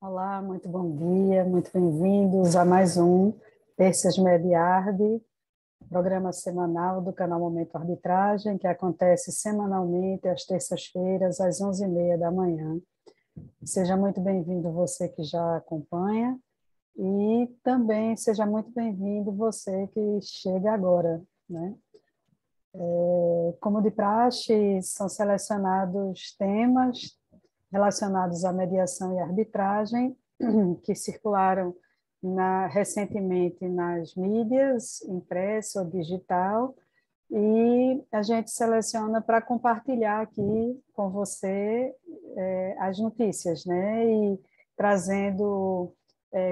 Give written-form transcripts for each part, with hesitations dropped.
Olá, muito bom dia, muito bem-vindos a mais um Terças Mediarde, programa semanal do canal Momento Arbitragem, que acontece semanalmente às terças-feiras, às 11h30 da manhã. Seja muito bem-vindo você que já acompanha e também seja muito bem-vindo você que chega agora, né? Como de praxe, são selecionados temas relacionados à mediação e arbitragem que circularam recentemente nas mídias, impresso ou digital, e a gente seleciona para compartilhar aqui com você as notícias, né? E trazendo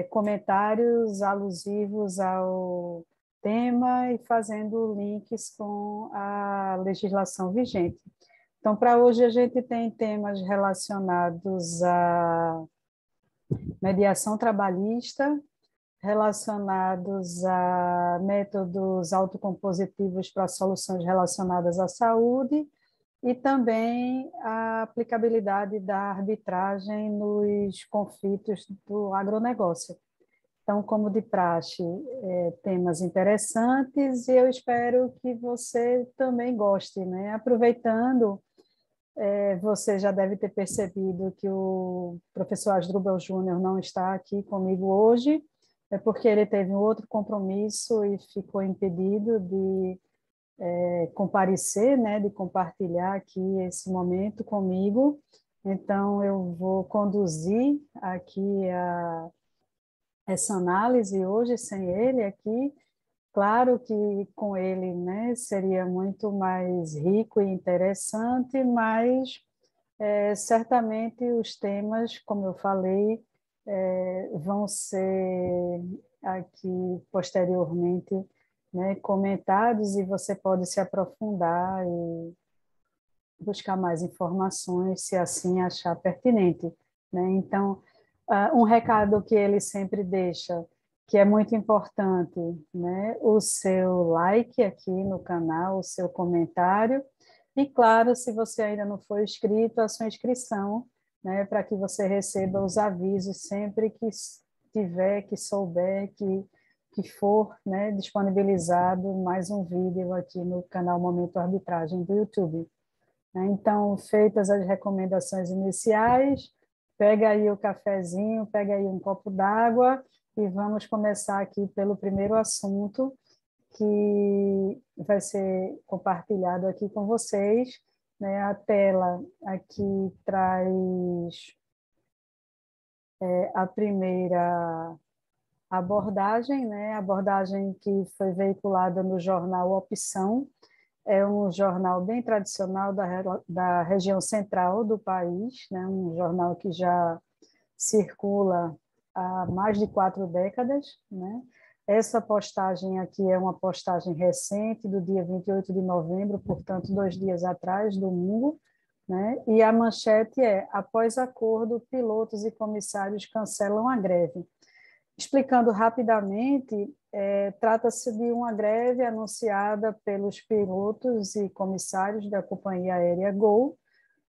comentários alusivos ao tema e fazendo links com a legislação vigente. Então, para hoje, a gente tem temas relacionados à mediação trabalhista, relacionados a métodos autocompositivos para soluções relacionadas à saúde e também a aplicabilidade da arbitragem nos conflitos do agronegócio. Então, como de praxe, temas interessantes e eu espero que você também goste, né? Aproveitando, você já deve ter percebido que o professor Asdrubal Júnior não está aqui comigo hoje, é porque ele teve um outro compromisso e ficou impedido de comparecer, né, de compartilhar aqui esse momento comigo. Então, eu vou conduzir aqui essa análise hoje sem ele aqui. Claro que com ele, né, seria muito mais rico e interessante, mas certamente os temas, como eu falei, vão ser aqui posteriormente, né, comentados e você pode se aprofundar e buscar mais informações, se assim achar pertinente, né? Então, um recado que ele sempre deixa, que é muito importante, né? O seu like aqui no canal, o seu comentário, e claro, se você ainda não for inscrito, a sua inscrição, né? Para que você receba os avisos sempre que tiver, que souber, que for, né, disponibilizado mais um vídeo aqui no canal Momento Arbitragem do YouTube. Então, feitas as recomendações iniciais, pega aí o cafezinho, pega aí um copo d'água e vamos começar aqui pelo primeiro assunto que vai ser compartilhado aqui com vocês, né? A tela aqui traz a primeira abordagem, né? A abordagem que foi veiculada no jornal Opção. É um jornal bem tradicional da região central do país, né? Um jornal que já circula há mais de 4 décadas, né? Essa postagem aqui é uma postagem recente, do dia 28 de novembro, portanto, 2 dias atrás, domingo, né? E a manchete é: após acordo, pilotos e comissários cancelam a greve. Explicando rapidamente, trata-se de uma greve anunciada pelos pilotos e comissários da companhia aérea Gol,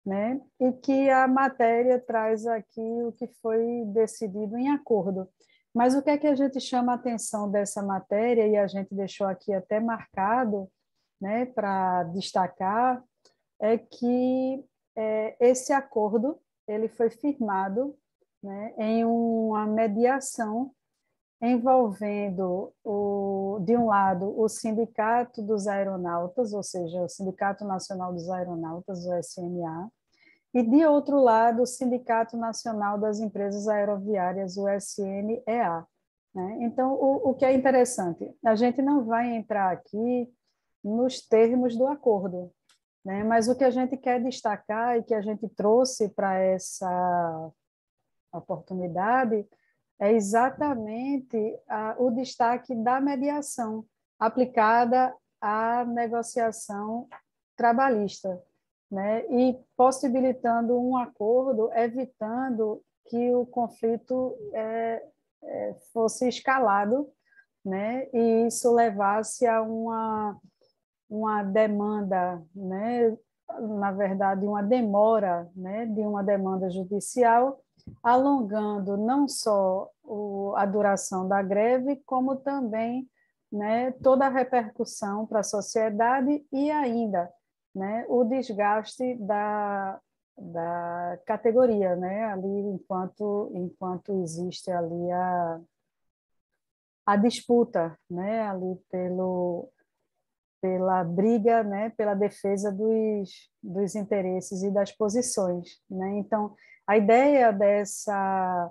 né? E que a matéria traz aqui o que foi decidido em acordo. Mas o que é que a gente chama a atenção dessa matéria, e a gente deixou aqui até marcado, né, para destacar, é que esse acordo ele foi firmado, né, em uma mediação envolvendo, de um lado, o Sindicato dos Aeronautas, ou seja, o Sindicato Nacional dos Aeronautas, o SMA, e, de outro lado, o Sindicato Nacional das Empresas Aeroviárias, o SNEA. Né? Então, o que é interessante, a gente não vai entrar aqui nos termos do acordo, né? Mas o que a gente quer destacar e que a gente trouxe para essa oportunidade é exatamente o destaque da mediação aplicada à negociação trabalhista, né? E possibilitando um acordo, evitando que o conflito fosse escalado, né? E isso levasse a uma demanda, né? Na verdade, uma demora, né? De uma demanda judicial, alongando não só a duração da greve, como também, né, toda a repercussão para a sociedade e ainda, né, o desgaste da categoria, né, ali enquanto existe ali a disputa, né, ali pela briga, né, pela defesa dos interesses e das posições, né? Então, a ideia dessa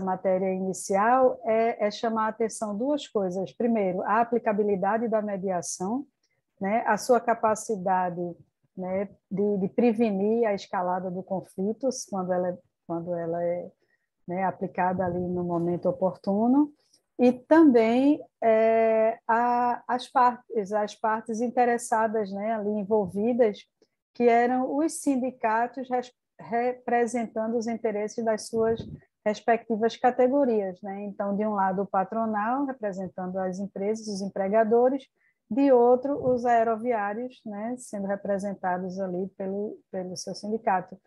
matéria inicial é chamar a atenção duas coisas. Primeiro, a aplicabilidade da mediação, né, a sua capacidade, né, de prevenir a escalada do conflito quando ela é, né, aplicada ali no momento oportuno, e também as partes interessadas, né, ali envolvidas, que eram os sindicatos representando os interesses das suas respectivas categorias, né? Então, de um lado, o patronal, representando as empresas, os empregadores, de outro, os aeroviários, né, sendo representados ali pelo seu sindicato.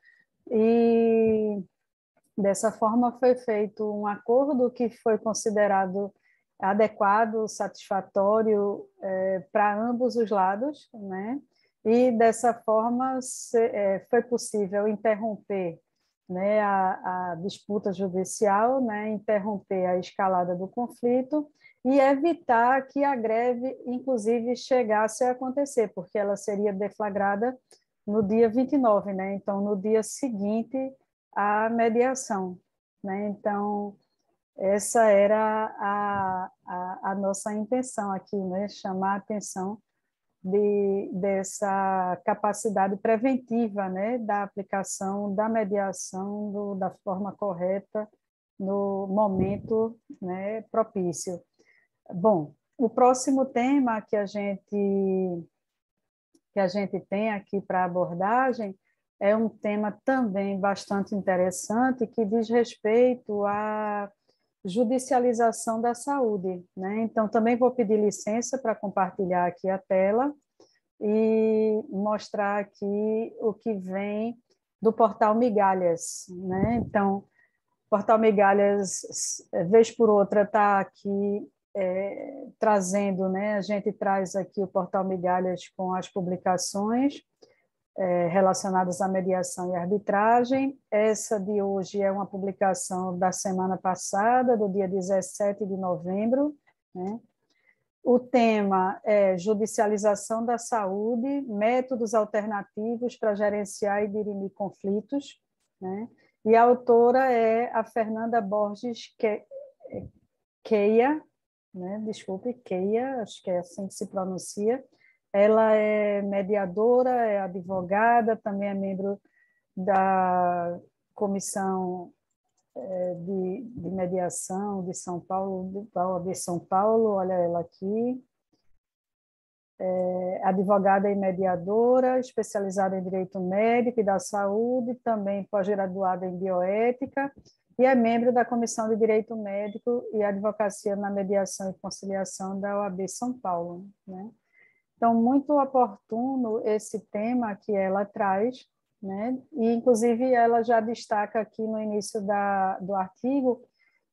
E dessa forma, foi feito um acordo que foi considerado adequado, satisfatório para ambos os lados, né? E dessa forma foi possível interromper, né, a disputa judicial, né, interromper a escalada do conflito e evitar que a greve, inclusive, chegasse a acontecer, porque ela seria deflagrada no dia 29, né? Então, no dia seguinte à mediação, né? Então, essa era a nossa intenção aqui, né? Chamar a atenção dessa capacidade preventiva, né? Da aplicação da mediação da forma correta no momento, né, propício. Bom, o próximo tema que a gente tem aqui para abordagem é um tema também bastante interessante que diz respeito à judicialização da saúde, né? Então, também vou pedir licença para compartilhar aqui a tela e mostrar aqui o que vem do portal Migalhas, né? Então, o portal Migalhas, vez por outra, está aqui trazendo, né? A gente traz aqui o portal Migalhas com as publicações relacionadas à mediação e arbitragem. Essa de hoje é uma publicação da semana passada, do dia 17 de novembro, né? O tema é judicialização da saúde, métodos alternativos para gerenciar e dirimir conflitos, né? E a autora é a Fernanda Borges Keia, né? Desculpe, Keia, acho que é assim que se pronuncia. Ela é mediadora, é advogada, também é membro da Comissão de Mediação de São Paulo, da OAB São Paulo, olha ela aqui. É advogada e mediadora, especializada em Direito Médico e da Saúde, também pós-graduada em Bioética, e é membro da Comissão de Direito Médico e Advocacia na Mediação e Conciliação da OAB São Paulo, né? Então, muito oportuno esse tema que ela traz, né? E, inclusive, ela já destaca aqui no início do artigo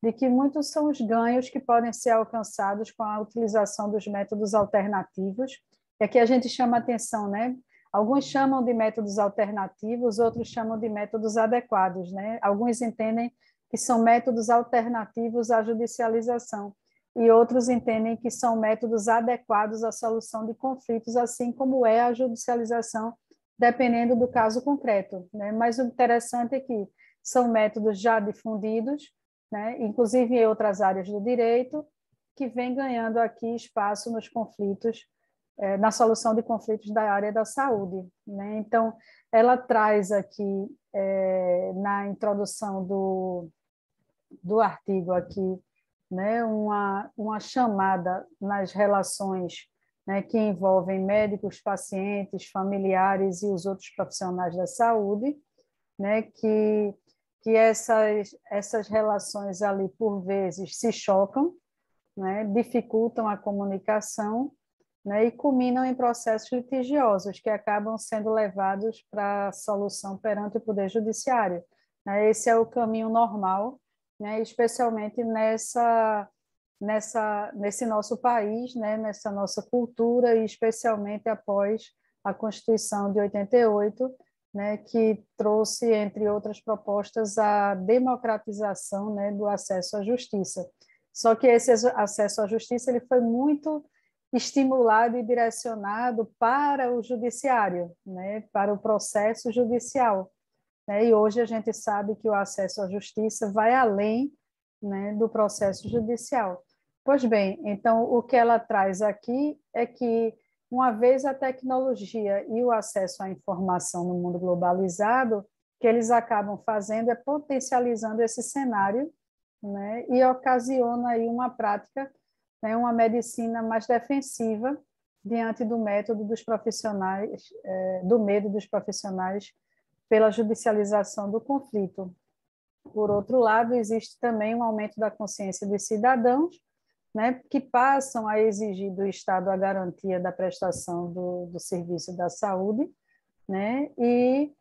de que muitos são os ganhos que podem ser alcançados com a utilização dos métodos alternativos. E aqui a gente chama atenção, né? Alguns chamam de métodos alternativos, outros chamam de métodos adequados, né? Alguns entendem que são métodos alternativos à judicialização, e outros entendem que são métodos adequados à solução de conflitos, assim como é a judicialização, dependendo do caso concreto, né? Mas o interessante é que são métodos já difundidos, né? Inclusive em outras áreas do direito, que vem ganhando aqui espaço nos conflitos, na solução de conflitos da área da saúde, né? Então, ela traz aqui, na introdução do artigo aqui, né, uma chamada nas relações, né, que envolvem médicos, pacientes, familiares e os outros profissionais da saúde, né, que essas relações ali, por vezes, se chocam, né, dificultam a comunicação, né, e culminam em processos litigiosos que acabam sendo levados para a solução perante o Poder Judiciário. né? Esse é o caminho normal, né? Especialmente nesse nosso país, né? Nessa nossa cultura, e especialmente após a Constituição de 88, né? Que trouxe, entre outras propostas, a democratização, né? Do acesso à justiça. Só que esse acesso à justiça ele foi muito estimulado e direcionado para o judiciário, né? Para o processo judicial, né? E hoje a gente sabe que o acesso à justiça vai além, né, do processo judicial. Pois bem, então o que ela traz aqui é que, uma vez a tecnologia e o acesso à informação no mundo globalizado, o que eles acabam fazendo é potencializando esse cenário, né, e ocasiona aí uma prática, né, uma medicina mais defensiva diante do método dos profissionais, do medo dos profissionais pela judicialização do conflito. Por outro lado, existe também um aumento da consciência dos cidadãos, né, que passam a exigir do Estado a garantia da prestação do serviço da saúde, né, e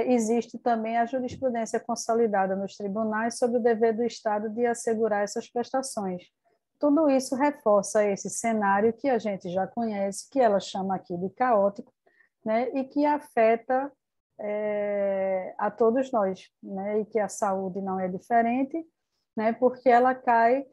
existe também a jurisprudência consolidada nos tribunais sobre o dever do Estado de assegurar essas prestações. Tudo isso reforça esse cenário que a gente já conhece, que ela chama aqui de caótico, né, e que afeta a todos nós, né, e que a saúde não é diferente, né, porque ela cai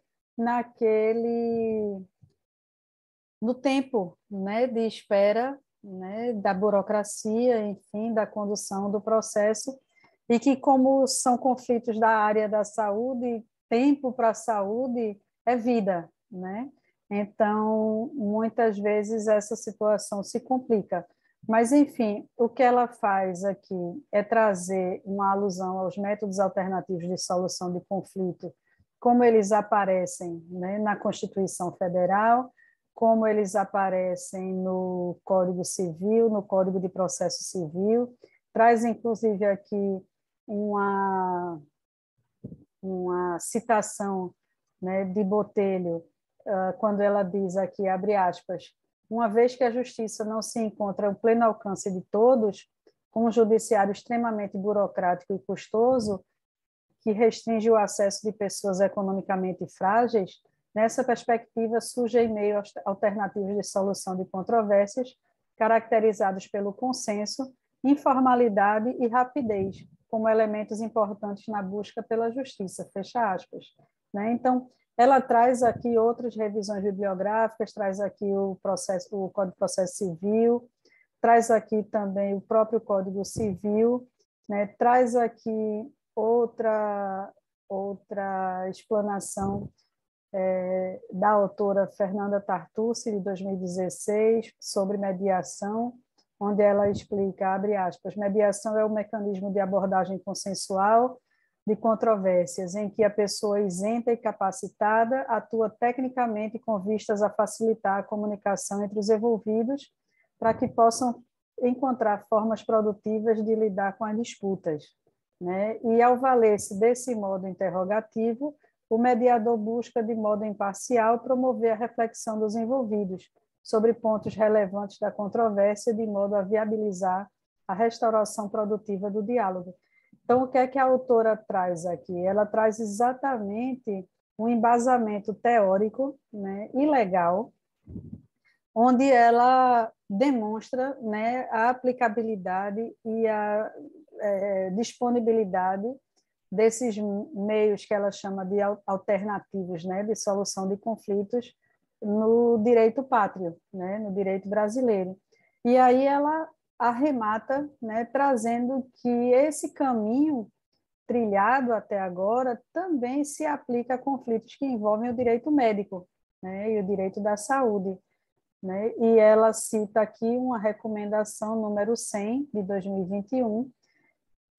no tempo, né, de espera, né, da burocracia, enfim, da condução do processo, e que, como são conflitos da área da saúde, tempo para a saúde é vida, né? Então, muitas vezes essa situação se complica. Mas, enfim, o que ela faz aqui é trazer uma alusão aos métodos alternativos de solução de conflito, como eles aparecem, né, na Constituição Federal, como eles aparecem no Código Civil, no Código de Processo Civil, traz inclusive aqui uma citação, né, de Botelho, quando ela diz aqui, abre aspas, uma vez que a justiça não se encontra ao pleno alcance de todos, com um judiciário extremamente burocrático e custoso, que restringe o acesso de pessoas economicamente frágeis, nessa perspectiva surgem meios alternativos de solução de controvérsias, caracterizados pelo consenso, informalidade e rapidez, como elementos importantes na busca pela justiça, fecha aspas. Né? Então, ela traz aqui outras revisões bibliográficas, traz aqui o Código de Processo Civil, traz aqui também o próprio Código Civil, né? Traz aqui outra explanação da autora Fernanda Tartucci, de 2016, sobre mediação, onde ela explica, abre aspas, mediação é o mecanismo de abordagem consensual de controvérsias, em que a pessoa isenta e capacitada atua tecnicamente com vistas a facilitar a comunicação entre os envolvidos, para que possam encontrar formas produtivas de lidar com as disputas, né? E, ao valer-se desse modo interrogativo, o mediador busca, de modo imparcial, promover a reflexão dos envolvidos sobre pontos relevantes da controvérsia, de modo a viabilizar a restauração produtiva do diálogo. Então, o que é que a autora traz aqui? Ela traz exatamente um embasamento teórico, né, e legal, onde ela demonstra, né, a aplicabilidade e a disponibilidade desses meios que ela chama de alternativos, né, de solução de conflitos no direito pátrio, né, no direito brasileiro. E aí ela arremata, né, trazendo que esse caminho trilhado até agora também se aplica a conflitos que envolvem o direito médico, né, e o direito da saúde, né? E ela cita aqui uma recomendação número 100 de 2021,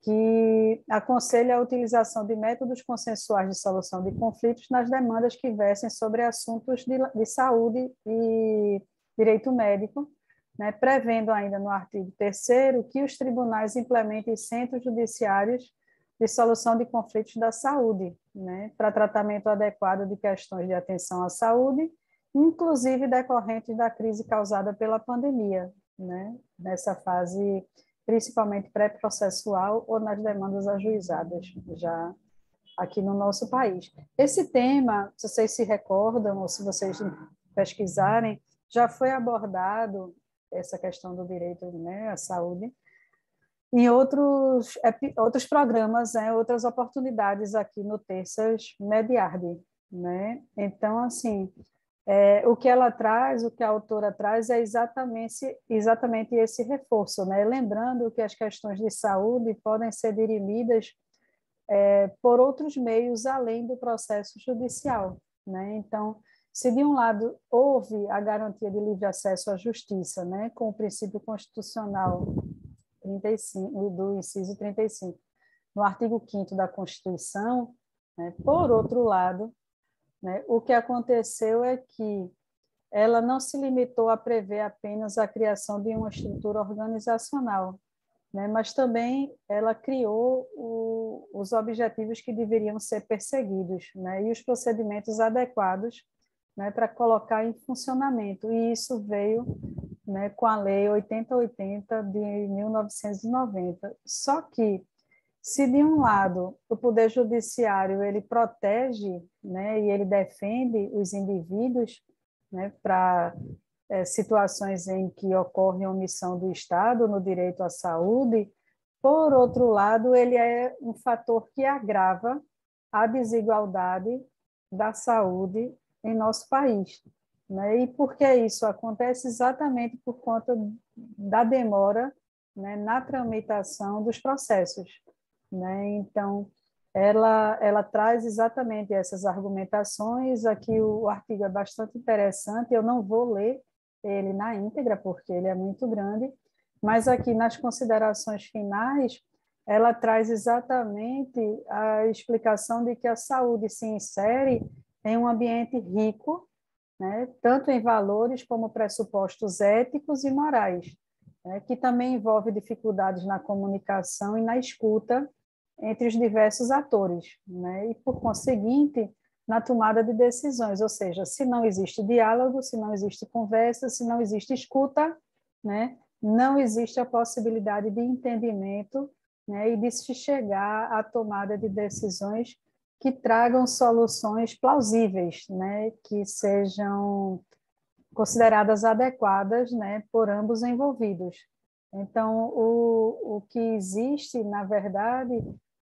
que aconselha a utilização de métodos consensuais de solução de conflitos nas demandas que versem sobre assuntos de saúde e direito médico, né, prevendo ainda no artigo 3º que os tribunais implementem centros judiciários de solução de conflitos da saúde, né, para tratamento adequado de questões de atenção à saúde, inclusive decorrentes da crise causada pela pandemia, né, nessa fase principalmente pré-processual ou nas demandas ajuizadas, já aqui no nosso país. Esse tema, se vocês se recordam, ou se vocês pesquisarem, já foi abordado, essa questão do direito, né, à saúde, em outros programas, né, outras oportunidades aqui no Terças Mediarde, né? Então, assim, o que ela traz, o que a autora traz é exatamente esse reforço, né? Lembrando que as questões de saúde podem ser dirimidas por outros meios além do processo judicial, né? Então, se de um lado houve a garantia de livre acesso à justiça, né, com o princípio constitucional 35, do inciso 35, no artigo 5º da Constituição, né, por outro lado, né, o que aconteceu é que ela não se limitou a prever apenas a criação de uma estrutura organizacional, né, mas também ela criou os objetivos que deveriam ser perseguidos, né, e os procedimentos adequados, né, para colocar em funcionamento. E isso veio, né, com a Lei 8080 de 1990. Só que, se de um lado o Poder Judiciário ele protege, né, e ele defende os indivíduos, né, para situações em que ocorre omissão do Estado no direito à saúde, por outro lado, ele é um fator que agrava a desigualdade da saúde em nosso país, né? E por que isso acontece? Exatamente por conta da demora, né, na tramitação dos processos, né? Então, ela traz exatamente essas argumentações. Aqui o artigo é bastante interessante, eu não vou ler ele na íntegra, porque ele é muito grande, mas aqui nas considerações finais, ela traz exatamente a explicação de que a saúde se insere em um ambiente rico, né, tanto em valores como pressupostos éticos e morais, né, que também envolve dificuldades na comunicação e na escuta entre os diversos atores, né, e, por conseguinte, na tomada de decisões, ou seja, se não existe diálogo, se não existe conversa, se não existe escuta, né, não existe a possibilidade de entendimento, né, e de se chegar à tomada de decisões que tragam soluções plausíveis, né, que sejam consideradas adequadas, né, por ambos envolvidos. Então, o que existe, na verdade,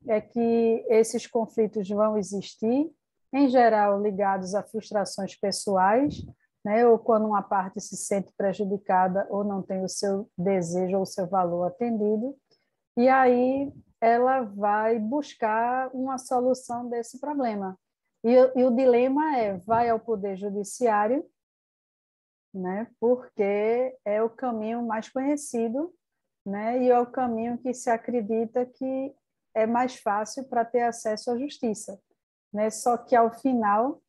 é que esses conflitos vão existir, em geral ligados a frustrações pessoais, né, ou quando uma parte se sente prejudicada ou não tem o seu desejo ou o seu valor atendido, e aí ela vai buscar uma solução desse problema. E o dilema é, vai ao Poder Judiciário, né, porque é o caminho mais conhecido, né, e é o caminho que se acredita que é mais fácil para ter acesso à justiça, né? Só que, ao final,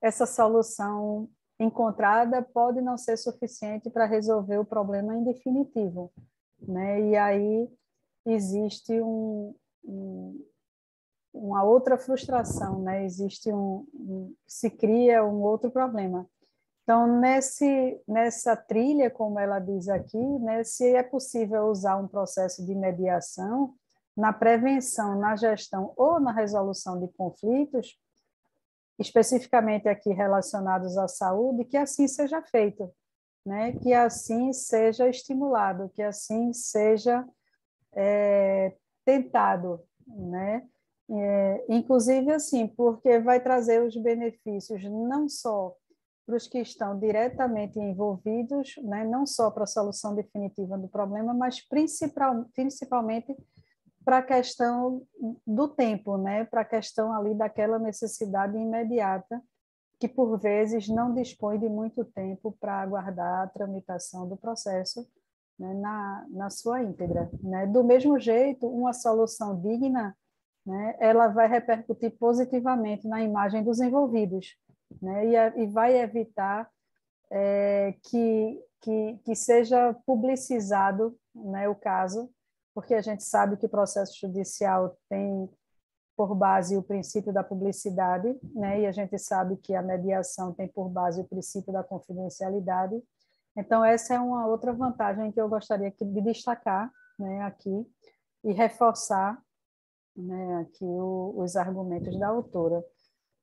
essa solução encontrada pode não ser suficiente para resolver o problema em definitivo, né? E aí existe uma outra frustração, né? Se cria um outro problema. Então, nessa trilha, como ela diz aqui, né, se é possível usar um processo de mediação na prevenção, na gestão ou na resolução de conflitos, especificamente aqui relacionados à saúde, que assim seja feito, né, que assim seja estimulado, que assim seja tentado, né? Inclusive, assim, porque vai trazer os benefícios não só para os que estão diretamente envolvidos, né, não só para a solução definitiva do problema, mas principalmente para a questão do tempo, né, para a questão ali daquela necessidade imediata, que por vezes não dispõe de muito tempo para aguardar a tramitação do processo, né, na sua íntegra, né? Do mesmo jeito, uma solução digna, né, ela vai repercutir positivamente na imagem dos envolvidos, né, e vai evitar que seja publicizado, né, o caso, porque a gente sabe que o processo judicial tem por base o princípio da publicidade, né, e a gente sabe que a mediação tem por base o princípio da confidencialidade. Então, essa é uma outra vantagem que eu gostaria de destacar, né, aqui e reforçar, né, aqui os argumentos da autora.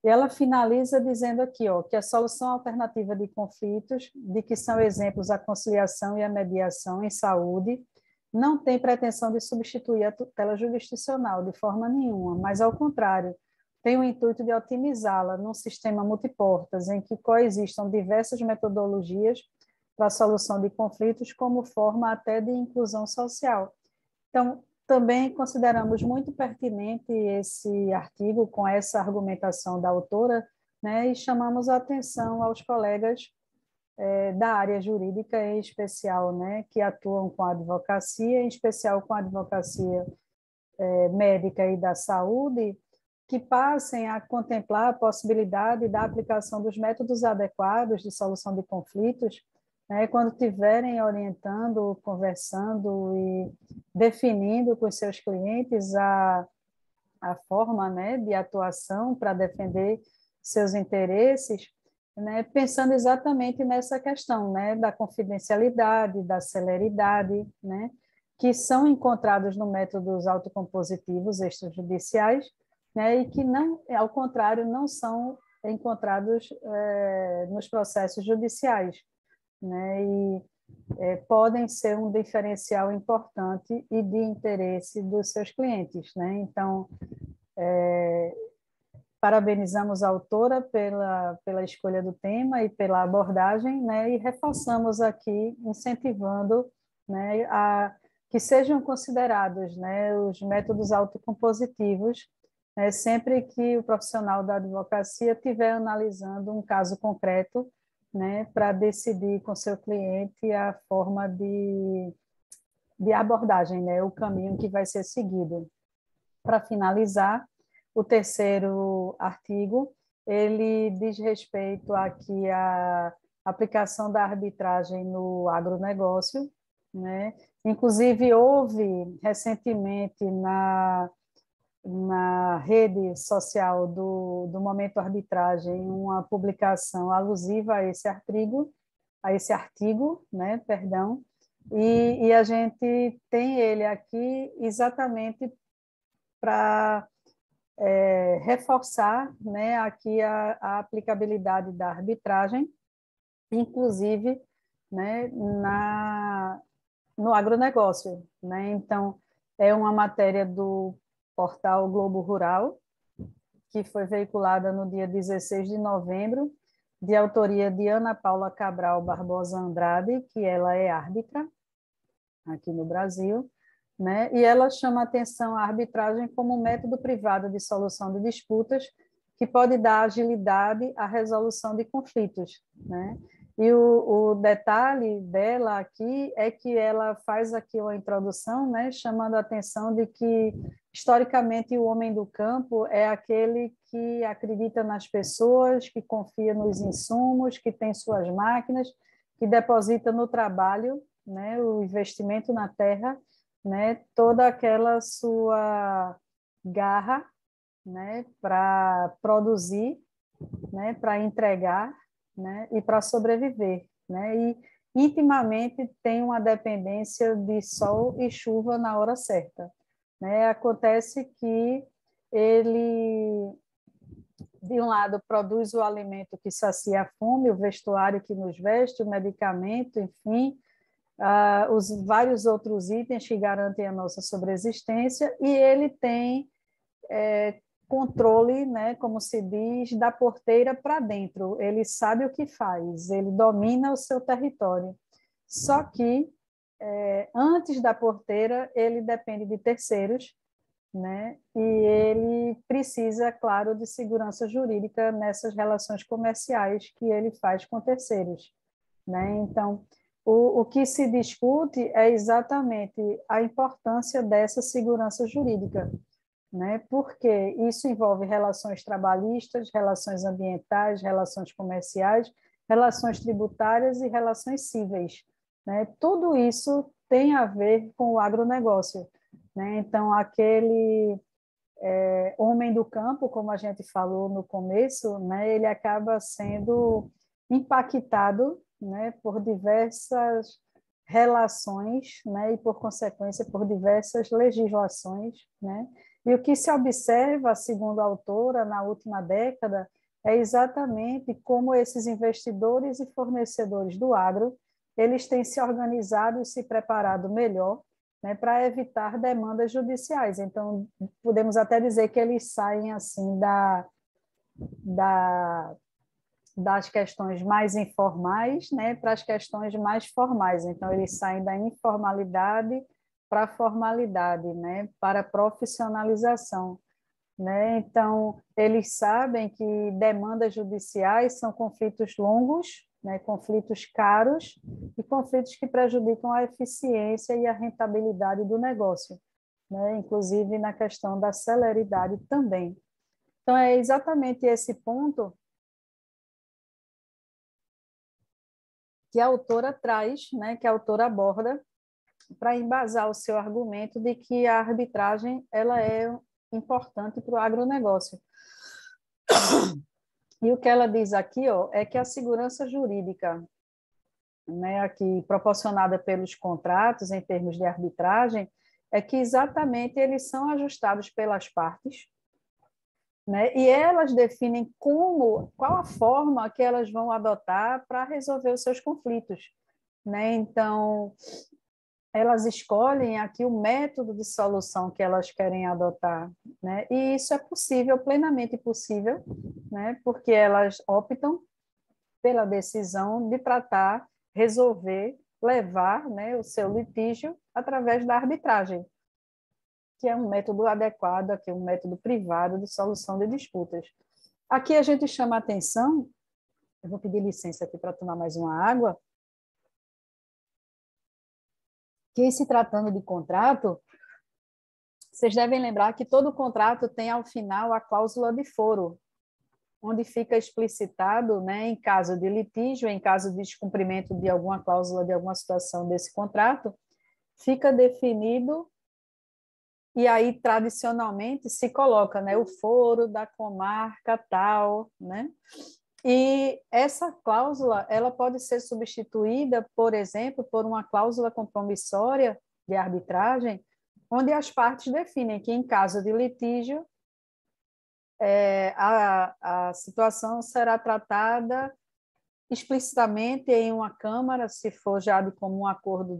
E ela finaliza dizendo aqui, ó, que a solução alternativa de conflitos, de que são exemplos a conciliação e a mediação em saúde, não tem pretensão de substituir a tutela jurisdicional de forma nenhuma, mas, ao contrário, tem o intuito de otimizá-la num sistema multiportas, em que coexistam diversas metodologias para a solução de conflitos, como forma até de inclusão social. Então, também consideramos muito pertinente esse artigo com essa argumentação da autora, né, e chamamos a atenção aos colegas da área jurídica, em especial, né, que atuam com a advocacia, em especial com a advocacia médica e da saúde, que passem a contemplar a possibilidade da aplicação dos métodos adequados de solução de conflitos, né, quando estiverem orientando, conversando e definindo com os seus clientes a forma, né, de atuação para defender seus interesses, né, pensando exatamente nessa questão, né, da confidencialidade, da celeridade, né, que são encontrados no métodos autocompositivos extrajudiciais, né, e que não, ao contrário, não são encontrados nos processos judiciais, né, e podem ser um diferencial importante e de interesse dos seus clientes, né? Então, parabenizamos a autora pela escolha do tema e pela abordagem, né? E reforçamos aqui, incentivando, né, a que sejam considerados, né, os métodos autocompositivos, né, sempre que o profissional da advocacia estiver analisando um caso concreto, né, para decidir com seu cliente a forma de abordagem, né, o caminho que vai ser seguido. Para finalizar, o terceiro artigo, ele diz respeito aqui à aplicação da arbitragem no agronegócio, né? Inclusive, houve recentemente na rede social do Momento Arbitragem uma publicação alusiva a esse artigo, né, perdão, e a gente tem ele aqui exatamente para reforçar, né, aqui a aplicabilidade da arbitragem, inclusive, né, no agronegócio, né? Então, é uma matéria do portal Globo Rural, que foi veiculada no dia 16 de novembro, de autoria de Ana Paula Cabral Barbosa Andrade, que ela é árbitra aqui no Brasil, né? E ela chama a atenção à arbitragem como um método privado de solução de disputas que pode dar agilidade à resolução de conflitos, né? E o detalhe dela aqui é que ela faz aqui uma introdução, né, chamando a atenção de que, historicamente, o homem do campo é aquele que acredita nas pessoas, que confia nos insumos, que tem suas máquinas, que deposita no trabalho, né, o investimento na terra, né, toda aquela sua garra, né, para produzir, né, para entregar, né, e para sobreviver, né, e intimamente tem uma dependência de sol e chuva na hora certa, né. Acontece que ele, de um lado, produz o alimento que sacia a fome, o vestuário que nos veste, o medicamento, enfim, os vários outros itens que garantem a nossa sobreexistência, e ele tem controle, né, como se diz, da porteira para dentro. Ele sabe o que faz, ele domina o seu território. Só que, antes da porteira, ele depende de terceiros, né, e ele precisa, claro, de segurança jurídica nessas relações comerciais que ele faz com terceiros, né? Então, o que se discute é exatamente a importância dessa segurança jurídica, né? Porque isso envolve relações trabalhistas, relações ambientais, relações comerciais, relações tributárias e relações cíveis, né? Tudo isso tem a ver com o agronegócio, né? Então, aquele homem do campo, como a gente falou no começo, né? Ele acaba sendo impactado, né, por diversas relações, né, e, por consequência, por diversas legislações, né? E o que se observa, segundo a autora, na última década, é exatamente como esses investidores e fornecedores do agro, eles têm se organizado e se preparado melhor, né, para evitar demandas judiciais. Então, podemos até dizer que eles saem assim da das questões mais informais, né, para as questões mais formais. Então, eles saem da informalidade para a formalidade, né, para a profissionalização, né? Então, eles sabem que demandas judiciais são conflitos longos, né, conflitos caros e conflitos que prejudicam a eficiência e a rentabilidade do negócio, né, inclusive na questão da celeridade também. Então, é exatamente esse ponto que a autora traz, né, que a autora aborda, para embasar o seu argumento de que a arbitragem ela é importante para o agronegócio. E o que ela diz aqui, ó, é que a segurança jurídica, né, aqui proporcionada pelos contratos em termos de arbitragem, é que exatamente eles são ajustados pelas partes, né, e elas definem qual a forma que elas vão adotar para resolver os seus conflitos, né? Então, elas escolhem aqui o método de solução que elas querem adotar, né? E isso é possível, plenamente possível, né? Porque elas optam pela decisão de tratar, resolver, levar, né, o seu litígio através da arbitragem, que é um método adequado, que é um método privado de solução de disputas. Aqui a gente chama a atenção, eu vou pedir licença aqui para tomar mais uma água, que se tratando de contrato, vocês devem lembrar que todo contrato tem ao final a cláusula de foro, onde fica explicitado, né, em caso de litígio, em caso de descumprimento de alguma cláusula, de alguma situação desse contrato, fica definido, e aí tradicionalmente se coloca, né, o foro da comarca tal, né? E essa cláusula, ela pode ser substituída, por exemplo, por uma cláusula compromissória de arbitragem, onde as partes definem que, em caso de litígio, a situação será tratada explicitamente em uma Câmara, se for já de comum acordo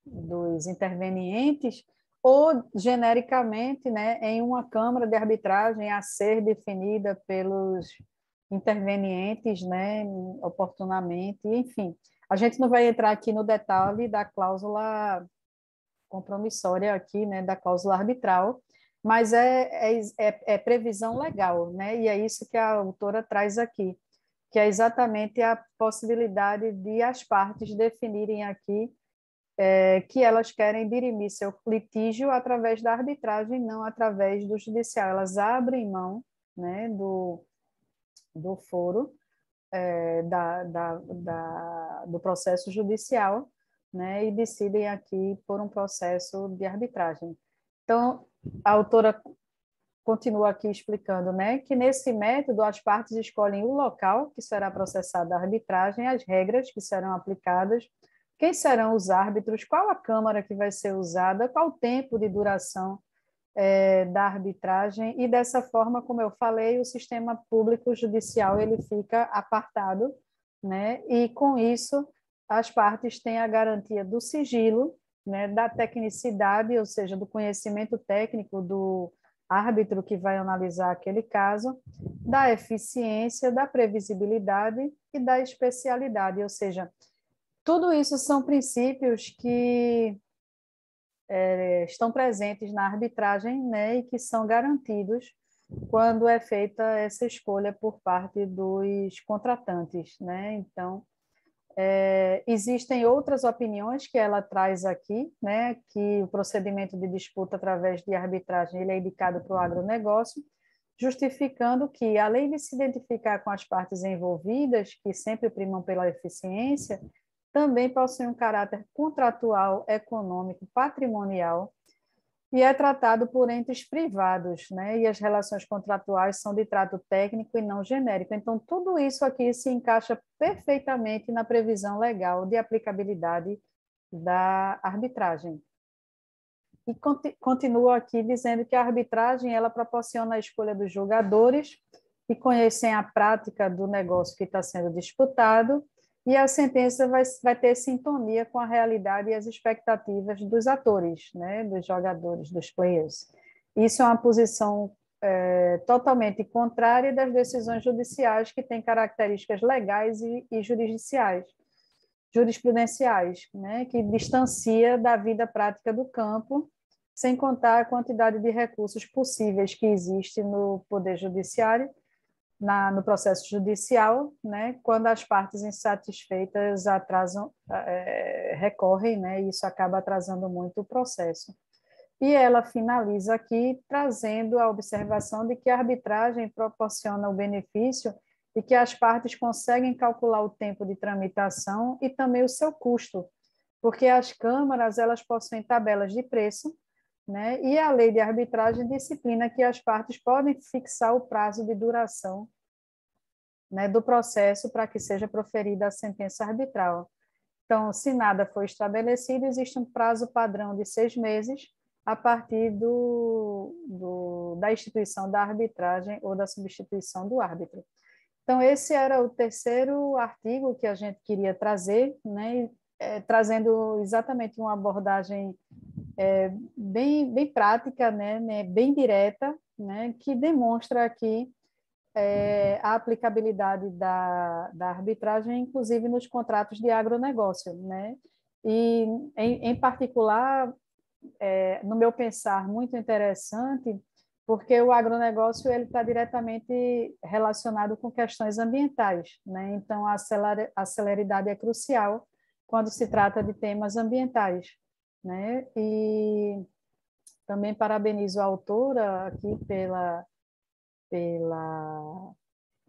dos intervenientes, ou genericamente, né, em uma Câmara de arbitragem a ser definida pelos intervenientes, né, oportunamente, enfim. A gente não vai entrar aqui no detalhe da cláusula compromissória aqui, né, da cláusula arbitral, mas é previsão legal, né, e é isso que a autora traz aqui, que é exatamente a possibilidade de as partes definirem aqui que elas querem dirimir seu litígio através da arbitragem, não através do judicial. Elas abrem mão, né, do foro, do processo judicial, né, e decidem aqui por um processo de arbitragem. Então, a autora continua aqui explicando, né, que nesse método as partes escolhem o local que será processada a arbitragem, as regras que serão aplicadas, quem serão os árbitros, qual a câmara que vai ser usada, qual o tempo de duração da arbitragem, e dessa forma, como eu falei, o sistema público judicial ele fica apartado, né, e com isso as partes têm a garantia do sigilo, né, da tecnicidade, ou seja, do conhecimento técnico do árbitro que vai analisar aquele caso, da eficiência, da previsibilidade e da especialidade, ou seja, tudo isso são princípios que estão presentes na arbitragem, né, e que são garantidos quando é feita essa escolha por parte dos contratantes, né? Então, existem outras opiniões que ela traz aqui, né, que o procedimento de disputa através de arbitragem ele é indicado para o agronegócio, justificando que, além de se identificar com as partes envolvidas, que sempre primam pela eficiência, também possui um caráter contratual, econômico, patrimonial, e é tratado por entes privados, né? E as relações contratuais são de trato técnico e não genérico. Então, tudo isso aqui se encaixa perfeitamente na previsão legal de aplicabilidade da arbitragem. E continua aqui dizendo que a arbitragem ela proporciona a escolha dos julgadores que conhecem a prática do negócio que está sendo disputado, e a sentença vai ter sintonia com a realidade e as expectativas dos atores, né, dos jogadores, dos players. Isso é uma posição totalmente contrária das decisões judiciais que têm características legais e jurisprudenciais, né, que distancia da vida prática do campo, sem contar a quantidade de recursos possíveis que existe no Poder Judiciário, no processo judicial, né, quando as partes insatisfeitas recorrem, né, e isso acaba atrasando muito o processo. E ela finaliza aqui trazendo a observação de que a arbitragem proporciona o benefício de que as partes conseguem calcular o tempo de tramitação e também o seu custo, porque as câmaras elas possuem tabelas de preço, né? E a lei de arbitragem disciplina que as partes podem fixar o prazo de duração, né, do processo para que seja proferida a sentença arbitral. Então, se nada for estabelecido, existe um prazo padrão de 6 meses a partir da instituição da arbitragem ou da substituição do árbitro. Então, esse era o terceiro artigo que a gente queria trazer, né, trazendo exatamente uma abordagem bem prática, né, bem direta, né, que demonstra aqui a aplicabilidade da arbitragem, inclusive nos contratos de agronegócio, né? E, em particular, no meu pensar, muito interessante, porque o agronegócio ele está diretamente relacionado com questões ambientais, né? Então, a celeridade é crucial quando se trata de temas ambientais, né? E também parabenizo a autora aqui pela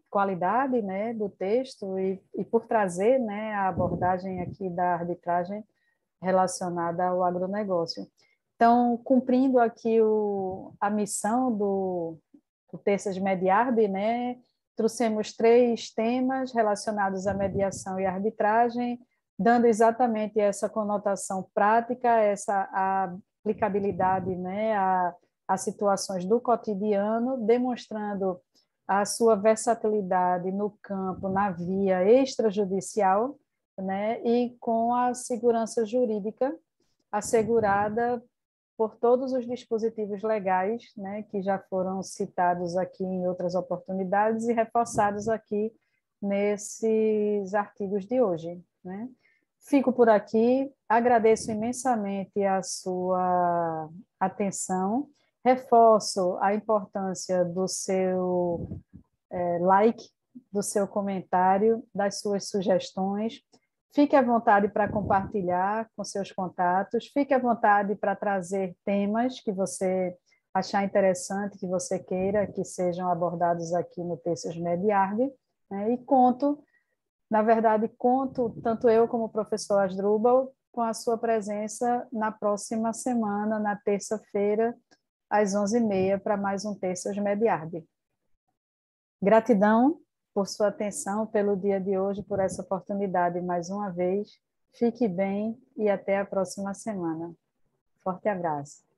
qualidade, né, do texto e por trazer, né, a abordagem aqui da arbitragem relacionada ao agronegócio. Então, cumprindo aqui a missão do Terças Mediarb, né, trouxemos 3 temas relacionados à mediação e arbitragem, dando exatamente essa conotação prática, essa aplicabilidade, né, a situações do cotidiano, demonstrando a sua versatilidade no campo, na via extrajudicial, né, e com a segurança jurídica assegurada por todos os dispositivos legais, né, que já foram citados aqui em outras oportunidades e reforçados aqui nesses artigos de hoje, né? Fico por aqui, agradeço imensamente a sua atenção, reforço a importância do seu like, do seu comentário, das suas sugestões. Fique à vontade para compartilhar com seus contatos, fique à vontade para trazer temas que você achar interessante, que você queira que sejam abordados aqui no Terças Mediarb, né? E na verdade, conto, tanto eu como o professor Asdrubal, com a sua presença na próxima semana, na terça-feira, às 11h30, para mais um Terças Mediarb. Gratidão por sua atenção, pelo dia de hoje, por essa oportunidade mais uma vez. Fique bem e até a próxima semana. Forte abraço.